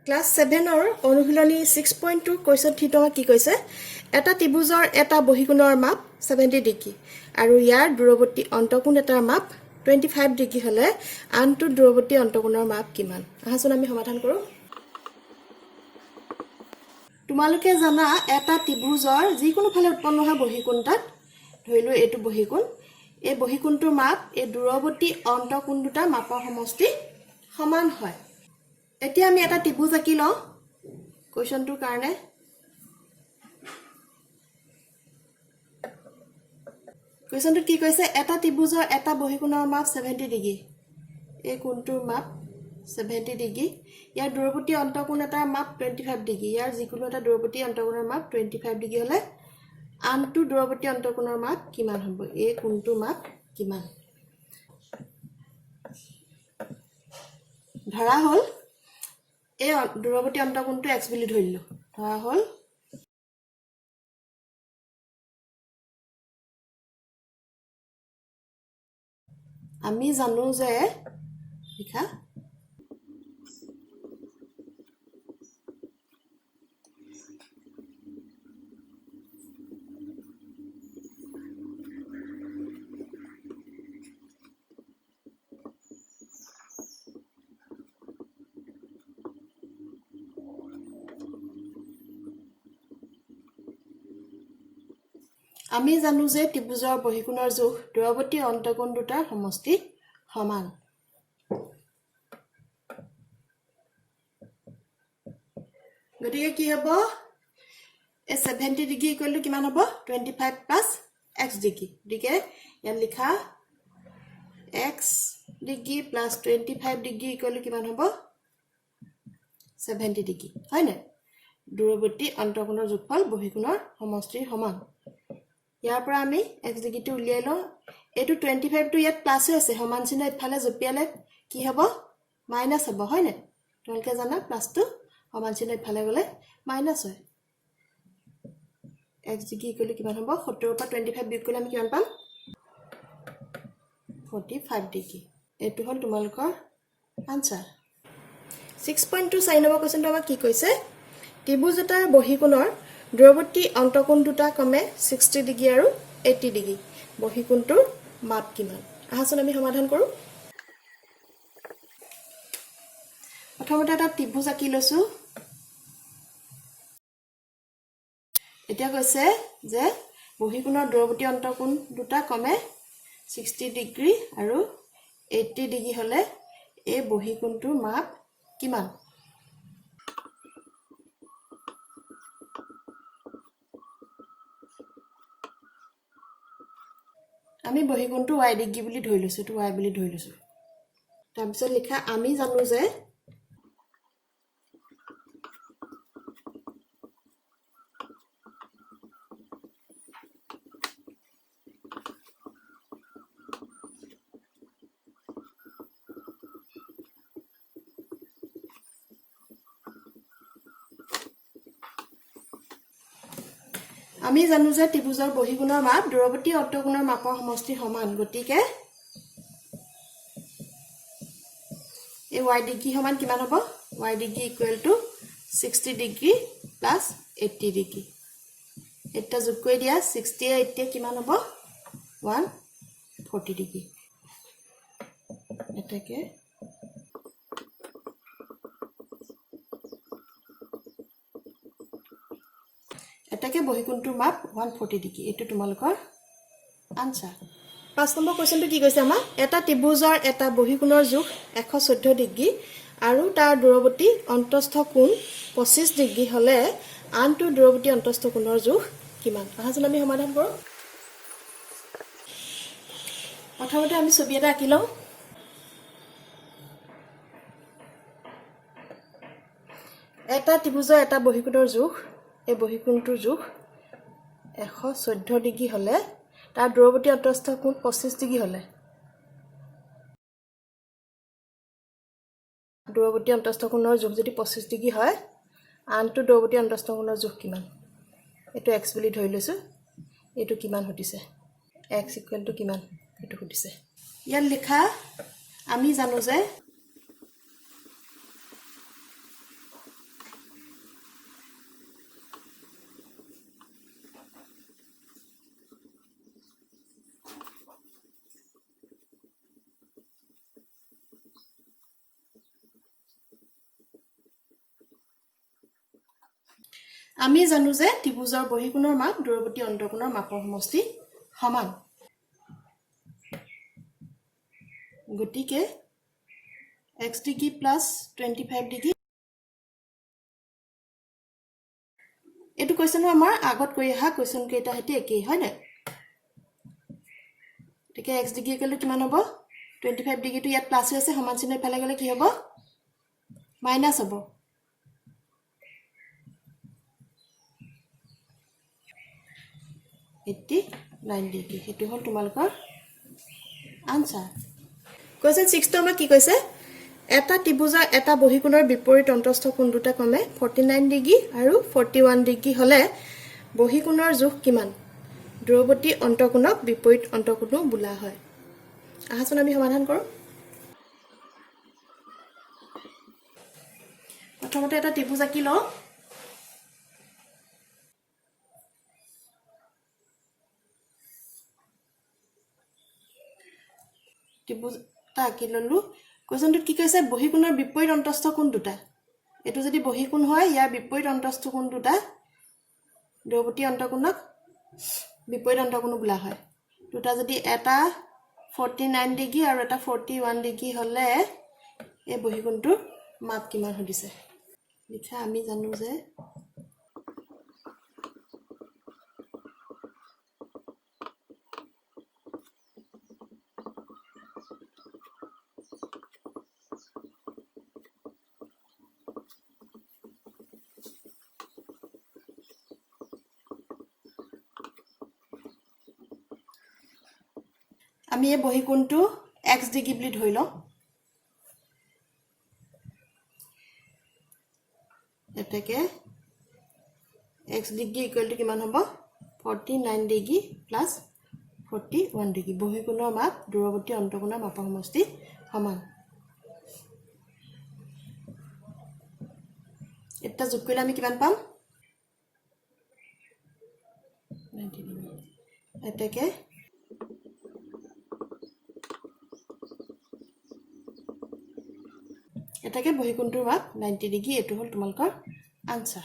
class 7 অনুশীলনী 6.2 question 3 কি কৈছে এটা ত্ৰিভুজৰ এটা বহিকোণৰ মাপ 70 ডিগ্ৰী আৰু ইয়াৰ দূৰৱৰ্তী অন্তকোণ এটাৰ মাপ 25 ডিগ্ৰী হলে আনটো দূৰৱৰ্তী অন্তকোণৰ মাপ কিমান আহাচোন আমি সমাধান কৰো তোমালোকে জানা এটা ত্ৰিভুজৰ যিকোনো ফালে উৎপন্ন হোৱা বহিকোণটাত ধৰিলো এটো বহিকোণ এই বহিকোণটোৰ মাপ এই দূৰৱৰ্তী অন্তকোণ দুটাৰ মাপৰ সমষ্টি সমান হয় এতিয়া আমি এটা ত্ৰিভুজ আঁকি লওঁ কোৱেশ্যনটোৰ কাৰণে কোৱেশ্যনটো কি কৈছে এটা ত্ৰিভুজৰ এটা বহিকোণৰ মাপ 70 ডিগ্ৰী এই কোণটোৰ মাপ 70 ডিগ্ৰী ইয়াৰ দূৰৱৰ্তী অন্তকোণ এটাৰ মাপ 25 ডিগ্ৰী ইয়াৰ যিকোনো এটা দূৰৱৰ্তী অন্তকোণৰ মাপ 25 ডিগ্ৰী হলে আনটো দূৰৱৰ্তী অন্তকোণৰ মাপ কিমান হ'ব এই কোণটোৰ মাপ কিমান ধৰা হল এই দূৰৱৰ্তী অন্তকোণটো x বুলি ধৰিলো ধৰা হল আমি জানো যে লিখা আমি জানো যে ত্ৰিভুজৰ বহিকোণৰ জোখ দূৰৱৰ্তী অন্তকোণ দুটাৰ সমষ্টি সমান গতিকে কি হ'ব এ 70 ডিগ্ৰী ইকুৱেল টু কিমান হ'ব 25 প্লাস x ডিগ্ৰী গতিকে ইয়াত লিখা x degree plus 25 degree equal to কিমান হ'ব 70 ডিগ্ৰী হয় না দূৰৱৰ্তী অন্তকোণৰ যোগফল বহিকোণৰ সমষ্টিৰ সমান ইয়াৰ পৰা আমি x ডিগ্ৰীটো উলিয়াই লওঁ এটো 25 টো ইয়াত প্লাস হৈ আছে সমান চিহ্ন ইফালে জপিয়ালে কি হ'ব মাইনাস হ'ব হয় না তোমালোকে জানা প্লাস টো সমান চিহ্ন ইফালে গলে মাইনাস হয় x ডিগ্ৰী ইকুৱেল টু কিমান হ'ব 70 পৰা 25 বিয়োগ কৰিলে আমি কিমান পাম 45 ডিগ্ৰী এটো হল তোমালোকৰ আনসাৰ 6.2 চাই নম্বৰ কোৱেশ্যনটো আমাক কি কৈছে ত্ৰিভুজ এটাৰ বহিকোণৰ দূৰৱৰ্তী অন্তকোণ দুটা ক্ৰমে 60 ডিগ্ৰী আৰু 80 ডিগ্ৰী বহিকোণটোৰ মাপ কিমান আহাচোন আমি সমাধান কৰো প্ৰথমতে এটা ত্ৰিভুজ আঁকি লৈছো এতিয়া কৈছে যে বহিকোণৰ দূৰৱৰ্তী অন্তকোণ দুটা ক্ৰমে 60 ডিগ্ৰী আৰু 80 ডিগ্ৰী হলে এই বহিকোণটোৰ মাপ কিমান আমি বহিকোণটো y ডিগ্ৰী বুলি ধৰি লৈছো তো y বুলি ধৰি লৈছো তাৰ পিছত লিখা আমি জানো যে ত্ৰিভুজৰ বহিকোণৰ মাপ দূৰৱৰ্তী অন্তকোণৰ মাপৰ সমষ্টি সমান গতিকে এই y ডিগ্ৰী সমান কিমান হ'ব y degree equal to 60 degree plus 80 degree এটা যোগ কৰি দিয়া 60 এ 80 কিমান হ'ব 140 ডিগ্ৰী এটাকে এটাকে বহিকোণটোৰ মাপ 140 ডিগ্ৰী এটো তোমালোকৰ আনসাৰ 5 নম্বৰ কোৱেশ্যনটো কি কৈছে আমাৰ এটা ত্ৰিভুজৰ এটা বহিকোণৰ জোখ 114 ডিগ্ৰী আৰু তাৰ দূৰৱৰ্তী অন্তস্থ কোণ 25 ডিগ্ৰী হলে আনটো দূৰৱৰ্তী অন্তস্থ কোণৰ জোখ কিমান আহাচোন আমি সমাধান কৰো প্ৰথমতে আমি ছবি এটা আঁকি লওঁ এটা ত্ৰিভুজৰ এটা বহিকোণৰ জোখ এই বহিকোণটোৰ জোখ 114 ডিগ্ৰী হলে তাৰ দূৰৱৰ্তী অন্তস্থ কোণ 25 ডিগ্ৰী হলে দূৰৱৰ্তী অন্তস্থ কোণৰ জোখ যদি 25 ডিগ্ৰী হয় আনটো দূৰৱৰ্তী অন্তস্থ কোণৰ জোখ কিমান এটো x বুলি ধৰি লৈছো এটো কিমান হতিছে x ইকুৱেল টু কিমান এটো হতিছে ইয়াত লিখা আমি জানো যে আমি জানো যে ত্ৰিভুজৰ বহিকোণৰ মাপ দূৰৱৰ্তী অন্তঃকোণৰ মাপৰ সমষ্টি সমান গতিকে x ডিগ্ৰী প্লাস 25 ডিগ্ৰী এটো কোৱেশ্চন আমাৰ আগত কৈ আহা কোৱেশ্চন কেইটা হেতি একেই হয় না গতিকে x ডিগ্ৰী ইকুৱেল টু কিমান হ'ব 25 ডিগ্ৰী টু ইয়াত প্লাস হৈ আছে সমান চিহ্ন ইফালে গলে কি হ'ব মাইনাস হ'ব 89 ডিগ্ৰী হেতু হল তোমালোকৰ আনসাৰ কোৱেশ্চন 6 টো আমাৰ কি কৈছে এটা ত্ৰিভুজৰ এটা বহিকোণৰ বিপৰীত অন্তস্থ কোণ দুটা ক্ৰমে 49 ডিগ্ৰী আৰু 41 ডিগ্ৰী হলে বহিকোণৰ জোখ কিমান দূৰৱৰ্তী অন্তঃকোণক বিপৰীত অন্তঃকোণো বোলা হয় আহাচোন আমি সমাধান কৰো প্ৰথমতে এটা ত্ৰিভুজ আঁকি লও ত্ৰিভুজ আঁকি ললো কোৱেশ্চনটোত কি কৈছে বহিকোণৰ বিপৰীত অন্তস্থ কোণ দুটা এটো যদি বহিকোণ হয় ইয়াৰ বিপৰীত অন্তস্থ কোণ দুটা দূৰৱৰ্তী অন্তঃকোণক বিপৰীত অন্তঃকোণ বোলা হয় দুটা যদি এটা 49 ডিগ্ৰী আৰু এটা 41 ডিগ্ৰী হলে এই বহিকোণটোৰ মাপ কিমান হদিছে লিখা আমি জানো যে আমি এই বহিকোণটো x ডিগ্ৰী বুলি ধৰি লওঁ এটাকে x ডিগ্ৰী ইকুৱেল টু কিমান হ'ব 49 ডিগ্ৰী প্লাস 41 ডিগ্ৰী বহিকোণৰ মাপ দূৰৱৰ্তী অন্তঃকোণৰ মাপৰ সমষ্টি সমান এটা যোগ কৰিলে আমি কিমান পাম 90 ডিগ্ৰী এটাকে এটাকে বহিকোণটোৰ মাপ 90 ডিগ্ৰী এটো হল তোমালোকৰ আনসাৰ